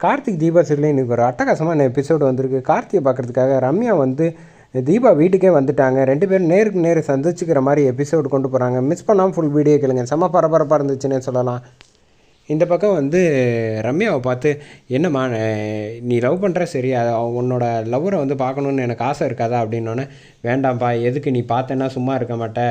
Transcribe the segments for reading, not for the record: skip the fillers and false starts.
Karthik Deepa serial இன்றைக்கி ஒரு அட்டகாசமான எபிசோடு வந்திருக்கு. கார்த்தியை பார்க்குறதுக்காக ரம்யா வந்து தீபா வீட்டுக்கே வந்துட்டாங்க. 2 பேரும் நேருக்கு நேர் சந்திச்சுக்கிற மாதிரி எபிசோடு கொண்டு போகிறாங்க. மிஸ் பண்ணாமல் ஃபுல் வீடியோ கேளுங்க. செம்ம பரபரப்பாக இருந்துச்சுன்னே சொல்லலாம். இந்த பக்கம் வந்து ரம்யாவை பார்த்து, என்னம்மா நீ லவ் பண்ணுற சரி, உன்னோட லவ்வரை வந்து பார்க்கணுன்னு எனக்கு ஆசை இருக்காதா அப்படின்னோடனே, வேண்டாம்ப்பா, எதுக்கு நீ பார்த்தேன்னா சும்மா இருக்க மாட்டே,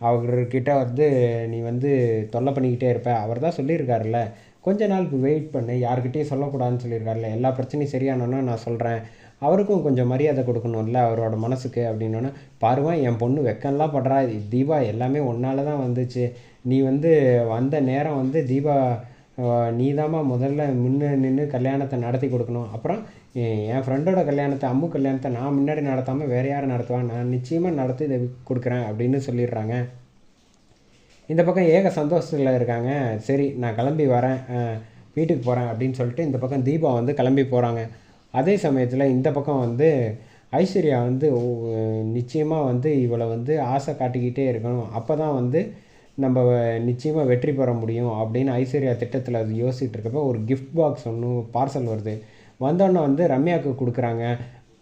அவர்கிட்ட வந்து நீ வந்து தொல்லை பண்ணிக்கிட்டே இருப்ப, அவர் தான் சொல்லியிருக்காருல்ல, கொஞ்ச நாளுக்கு வெயிட் பண்ணு, யாருக்கிட்டேயும் சொல்லக்கூடாதுன்னு சொல்லியிருக்காருல்ல, எல்லா பிரச்சனையும் சரியானோன்னா நான் சொல்கிறேன், அவருக்கும் கொஞ்சம் மரியாதை கொடுக்கணும்ல அவரோட மனசுக்கு அப்படின்னோன்னே, பாருவா என் பொண்ணு வெக்கம்லாம் படுறா, தீபா எல்லாமே ஒன்றால் தான் வந்துச்சு, நீ வந்து வந்த நேரம் வந்து தீபா நீ தாம்மா முதல்ல முன்ன நின்று கல்யாணத்தை நடத்தி கொடுக்கணும், அப்புறம் என் ஃப்ரெண்டோட கல்யாணத்தை அம்மு கல்யாணத்தை நான் முன்னாடி நடத்தாமல் வேறு யாரும் நடத்துவான், நான் நிச்சயமாக நடத்தி இதை கொடுக்குறேன் அப்படின்னு சொல்லிடுறாங்க. இந்த பக்கம் ஏக சந்தோஷத்தில் இருக்காங்க. சரி நான் கிளம்பி வரேன், வீட்டுக்கு போகிறேன் அப்படின்னு சொல்லிட்டு இந்த பக்கம் தீபா வந்து கிளம்பி போகிறாங்க. அதே சமயத்தில் இந்த பக்கம் வந்து ஐஸ்வர்யா வந்து நிச்சயமாக வந்து இவளை வந்து ஆசை காட்டிக்கிட்டே இருக்கணும், அப்போ தான் வந்து நம்ம நிச்சயமாக வெற்றி பெற முடியும் அப்படின்னு ஐஸ்வர்யா திட்டத்தில் அது யோசிச்சுட்டு இருக்கப்போ ஒரு கிஃப்ட் பாக்ஸ் ஒன்று பார்சல் வருது. வந்தோடனே வந்து ரம்யாவுக்கு கொடுக்குறாங்க.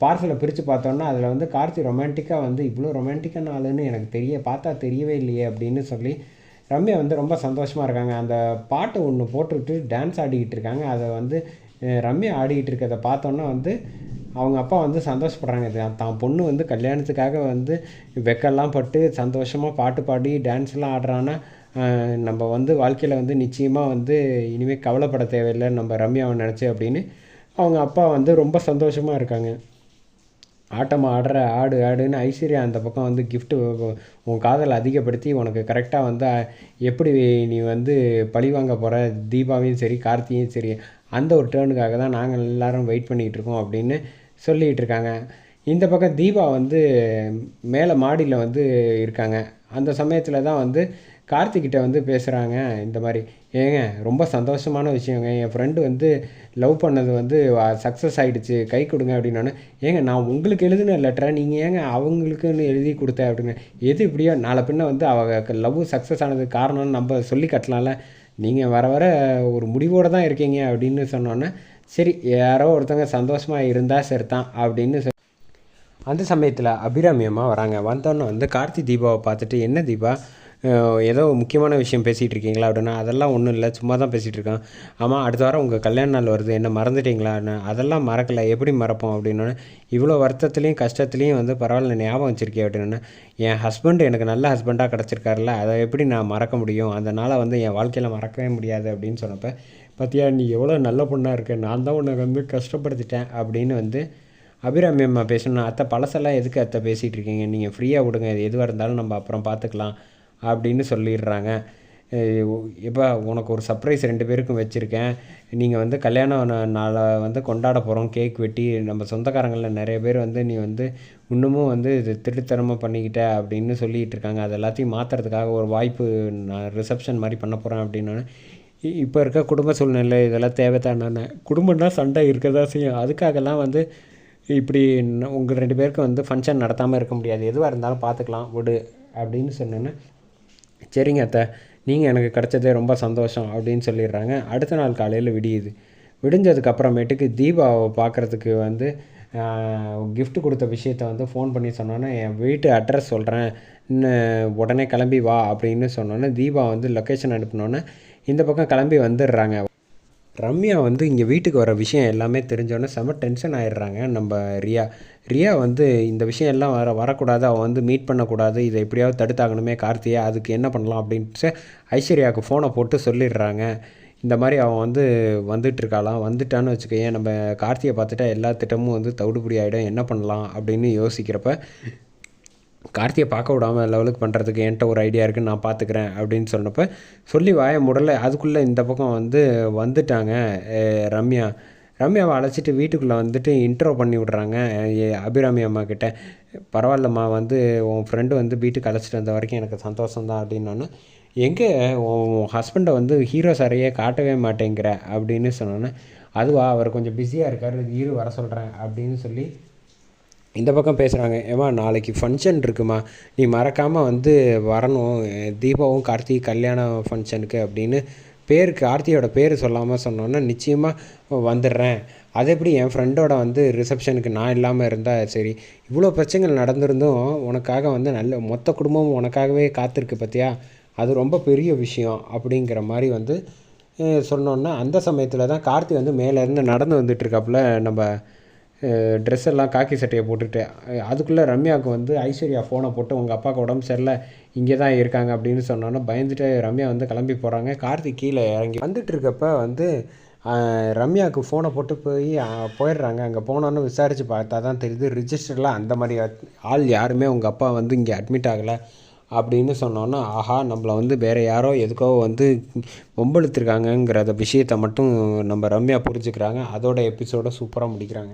பார்சலை பிரித்து பார்த்தோன்னா அதில் வந்து கார்த்தி ரொமான்டிக்காக வந்து இவ்வளோ ரொமான்டிக்கான ஆளுன்னு எனக்கு பார்த்தா தெரியவே இல்லையே அப்படின்னு சொல்லி ரம்யா வந்து ரொம்ப சந்தோஷமாக இருக்காங்க. அந்த பாட்டு ஒன்று போட்டுக்கிட்டு டான்ஸ் ஆடிக்கிட்டு இருக்காங்க. அதை வந்து ரம்யா ஆடிக்கிட்டு இருக்கிறத பார்த்தோன்னா வந்து அவங்க அப்பா வந்து சந்தோஷப்படுறாங்க. தான் பொண்ணு வந்து கல்யாணத்துக்காக வந்து வெக்கெல்லாம் பட்டு சந்தோஷமாக பாட்டு பாடி டான்ஸ்லாம் ஆடுறான்னா நம்ம வந்து வாழ்க்கையில் வந்து நிச்சயமாக வந்து இனிமேல் கவலைப்பட தேவையில்லை நம்ம ரம்யாவை நினச்சி அப்படின்னு அவங்க அப்பா வந்து ரொம்ப சந்தோஷமாக இருக்காங்க. ஆட்டமாக ஆடுற ஆடுன்னு ஐஸ்வர்யா அந்த பக்கம் வந்து கிஃப்ட்டு உன் காதலை அதிகப்படுத்தி உனக்கு கரெக்டாக வந்து எப்படி நீ வந்து பழி வாங்க போகிற தீபாவையும் சரி கார்த்தியும் சரி, அந்த ஒரு டேர்னுக்காக தான் நாங்கள் எல்லோரும் வெயிட் பண்ணிகிட்டு இருக்கோம் அப்படின்னு சொல்லிகிட்டு இருக்காங்க. இந்த பக்கம் தீபா வந்து மேலே மாடியில் வந்து இருக்காங்க. அந்த சமயத்தில் தான் வந்து கார்த்திக்கிட்ட வந்து பேசுகிறாங்க. இந்த மாதிரி, ஏங்க ரொம்ப சந்தோஷமான விஷயங்க, என் ஃப்ரெண்டு வந்து லவ் பண்ணது வந்து சக்ஸஸ் ஆகிடுச்சு, கை கொடுங்க அப்படின்னோடனே, ஏங்க நான் உங்களுக்கு எழுதின லெட்டரை நீங்கள் ஏங்க அவங்களுக்குன்னு எழுதி கொடுத்தேன் அப்படிங்க, எது இப்படியோ நாளை பின்ன வந்து அவள் லவ் சக்ஸஸ் ஆனதுக்கு காரணம்னு நம்ம சொல்லி கட்டலாம்ல, நீங்கள் வர வர ஒரு முடிவோடு தான் இருக்கீங்க அப்படின்னு சொன்னோன்னே, சரி யாரோ ஒருத்தவங்க சந்தோஷமாக இருந்தால் சரிதான் அப்படின்னு அந்த சமயத்தில் அபிராமி அம்மா வராங்க. வந்தோன்னே வந்து கார்த்தி தீபாவை பார்த்துட்டு, என்ன தீபா ஏதோ முக்கியமான விஷயம் பேசிகிட்டு இருக்கீங்களா அப்படின்னா, அதெல்லாம் ஒன்றும் இல்லை, சும்மா தான் பேசிகிட்டு இருக்கோம். ஆமாம் அடுத்த வாரம் உங்கள் கல்யாண நாள் வருது, என்ன மறந்துட்டீங்களான்னு. அதெல்லாம் மறக்கலை, எப்படி மறப்போம் அப்படின்னோடனே, இவ்வளோ வருத்தத்துலேயும் கஷ்டத்துலேயும் வந்து பரவாயில்ல ஞாபகம் வச்சுருக்கேன் அப்படின்னா, என் ஹஸ்பண்ட் எனக்கு நல்ல ஹஸ்பண்டாக கிடச்சிருக்காருல, அதை எப்படி நான் மறக்க முடியும், அதனால் வந்து என் வாழ்க்கையில் மறக்கவே முடியாது அப்படின்னு சொன்னப்போ, பார்த்தியா நீ எவ்வளோ நல்ல பொண்ணாக இருக்க, நான் தான் உன்னை வந்து கஷ்டப்படுத்திட்டேன் அப்படின்னு வந்து அபிராமி அம்மா பேசணும். அத்தை பழசெல்லாம் எதுக்கு அத்தை பேசிகிட்டு இருக்கீங்க, நீங்கள் ஃப்ரீயாக விடுங்க, எதுவாக இருந்தாலும் நம்ம அப்புறம் பார்த்துக்கலாம் அப்படின்னு சொல்லிடுறாங்க. இப்போ உனக்கு ஒரு சர்ப்ரைஸ் 2 பேருக்கும் வச்சுருக்கேன், நீங்கள் வந்து கல்யாணம் நாளை வந்து கொண்டாட போகிறோம், கேக் வெட்டி நம்ம சொந்தக்காரங்களில் நிறைய பேர் வந்து நீ வந்து இன்னமும் வந்து இது திருட்டுத்தனமாக பண்ணிக்கிட்ட அப்படின்னு சொல்லிகிட்டு இருக்காங்க, அது எல்லாத்தையும் மாற்றுறதுக்காக ஒரு வாய்ப்பு நான் ரிசப்ஷன் மாதிரி பண்ண போகிறேன் அப்படின்னோடனே, இப்போ இருக்க குடும்ப சூழ்நிலை இதெல்லாம் தேவைத்தானே, குடும்பம்னா சண்டை இருக்க தான் செய்யும், அதுக்காகலாம் வந்து இப்படி உங்கள் 2 பேருக்கும் வந்து ஃபங்க்ஷன் நடத்தாமல் இருக்க முடியாது, எதுவாக இருந்தாலும் பார்த்துக்கலாம் விடு அப்படின்னு சொன்னோன்னே, சரிங்க அத்தை நீங்கள் எனக்கு கிடச்சதே ரொம்ப சந்தோஷம் அப்படின்னு சொல்லிடுறாங்க. அடுத்த நாள் காலையில் விடிஞ்சதுக்கு அப்புறமேட்டுக்கு தீபாவை பார்க்குறதுக்கு வந்து கிஃப்ட் கொடுத்த விஷயத்த வந்து ஃபோன் பண்ணி சொன்னோன்னே, என் வீட்டு அட்ரஸ் சொல்கிறேன் இன்னும் உடனே கிளம்பி வா அப்படின்னு சொன்னோன்னே, தீபா வந்து லொக்கேஷன் அனுப்பினோன்னே இந்த பக்கம் கிளம்பி வந்துடுறாங்க. ரம்யா வந்து இங்கே வீட்டுக்கு வர விஷயம் எல்லாமே தெரிஞ்சோன்னே செம்ம டென்ஷன் ஆகிடுறாங்க. நம்ம ரியா வந்து இந்த விஷயம் எல்லாம் வரக்கூடாது, அவள் வந்து மீட் பண்ணக்கூடாது, இதை எப்படியாவது தடுத்தாகணுமே கார்த்தியை, அதுக்கு என்ன பண்ணலாம் அப்படின்ட்டு ஐஸ்வர்யாவுக்கு ஃபோனை போட்டு சொல்லிடுறாங்க. இந்த மாதிரி அவன் வந்து வந்துட்டுருக்காளாம், வந்துட்டான்னு வச்சுக்கோயேன் நம்ம கார்த்தியை பார்த்துட்டா எல்லா திட்டமும் வந்து தவிடுபடி ஆகிடும், என்ன பண்ணலாம் அப்படின்னு யோசிக்கிறப்ப, கார்த்தியை பார்க்க விடாமல் லெவலுக்கு பண்ணுறதுக்கு என்கிட்ட ஒரு ஐடியா இருக்குது, நான் பார்த்துக்கிறேன் அப்படின்னு சொன்னப்போ சொல்லி வாய முடலை. அதுக்குள்ளே இந்த பக்கம் வந்து வந்துட்டாங்க ரம்யாவை அழைச்சிட்டு வீட்டுக்குள்ளே வந்துட்டு இன்ட்ரோ பண்ணி விட்றாங்க அபிராமி அம்மா கிட்ட. பரவாயில்லம்மா, வந்து உன் ஃப்ரெண்டு வந்து வீட்டுக்கு அழைச்சிட்டு வந்த வரைக்கும் எனக்கு சந்தோஷம்தான் அப்படின்னோன்னு, எங்கே உன் ஹஸ்பண்டை வந்து ஹீரோ சாரையே காட்டவே மாட்டேங்கிற அப்படின்னு சொன்னோன்னே, அதுவா அவர் கொஞ்சம் பிஸியாக இருக்கார், இரு வர சொல்கிறேன் அப்படின்னு சொல்லி இந்த பக்கம் பேசுகிறாங்க. ஏம்மா நாளைக்கு ஃபங்க்ஷன் இருக்குமா, நீ மறக்காமல் வந்து வரணும், தீபாவும் கார்த்திக் கல்யாண ஃபங்க்ஷனுக்கு அப்படின்னு பேர் கார்த்தியோட பேர் சொல்லாமல் சொன்னோன்னா நிச்சயமாக வந்துடுறேன். அது எப்படி என் ஃப்ரெண்டோட வந்து ரிசப்ஷனுக்கு நான் இல்லாமல் இருந்தால் சரி, இவ்வளோ பிரச்சனைகள் நடந்திருந்தும் உனக்காக வந்து நல்ல மொத்த குடும்பமும் உனக்காகவே காத்திருக்கு பார்த்தியா, அது ரொம்ப பெரிய விஷயம் அப்படிங்கிற மாதிரி வந்து சொன்னோன்னா, அந்த சமயத்தில் தான் கார்த்தி வந்து மேலேருந்து நடந்து வந்துட்டுருக்காப்புல நம்ம ட்ரெஸ் எல்லாம் காக்கி சட்டையை போட்டுட்டு. அதுக்குள்ளே ரம்யாவுக்கு வந்து ஐஸ்வர்யா ஃபோனை போட்டு உங்கள் அப்பாவுக்கு உடம்பு சரியில்லை, இங்கே தான் இருக்காங்க அப்படின்னு சொன்னோன்னா பயந்துட்டு ரம்யா வந்து கிளம்பி போகிறாங்க. கார்த்தி கீழே இறங்கி வந்துட்டுருக்கப்ப வந்து ரம்யாவுக்கு ஃபோனை போட்டு போயிடுறாங்க. அங்கே போனோன்னு விசாரித்து பார்த்தா தான் தெரியுது, ரிஜிஸ்டரில் அந்த மாதிரி ஆள் யாருமே உங்கள் அப்பா வந்து இங்கே அட்மிட் ஆகலை அப்படின்னு சொன்னோன்னா, ஆஹா நம்மளை வந்து வேறு யாரோ எதுக்கோ வந்து வம்பிழுத்துருக்காங்கங்கிற விஷயத்தை மட்டும் நம்ம ரம்யா புரிஞ்சுக்கிறாங்க. அதோட எபிசோடை சூப்பராக முடிக்கிறாங்க.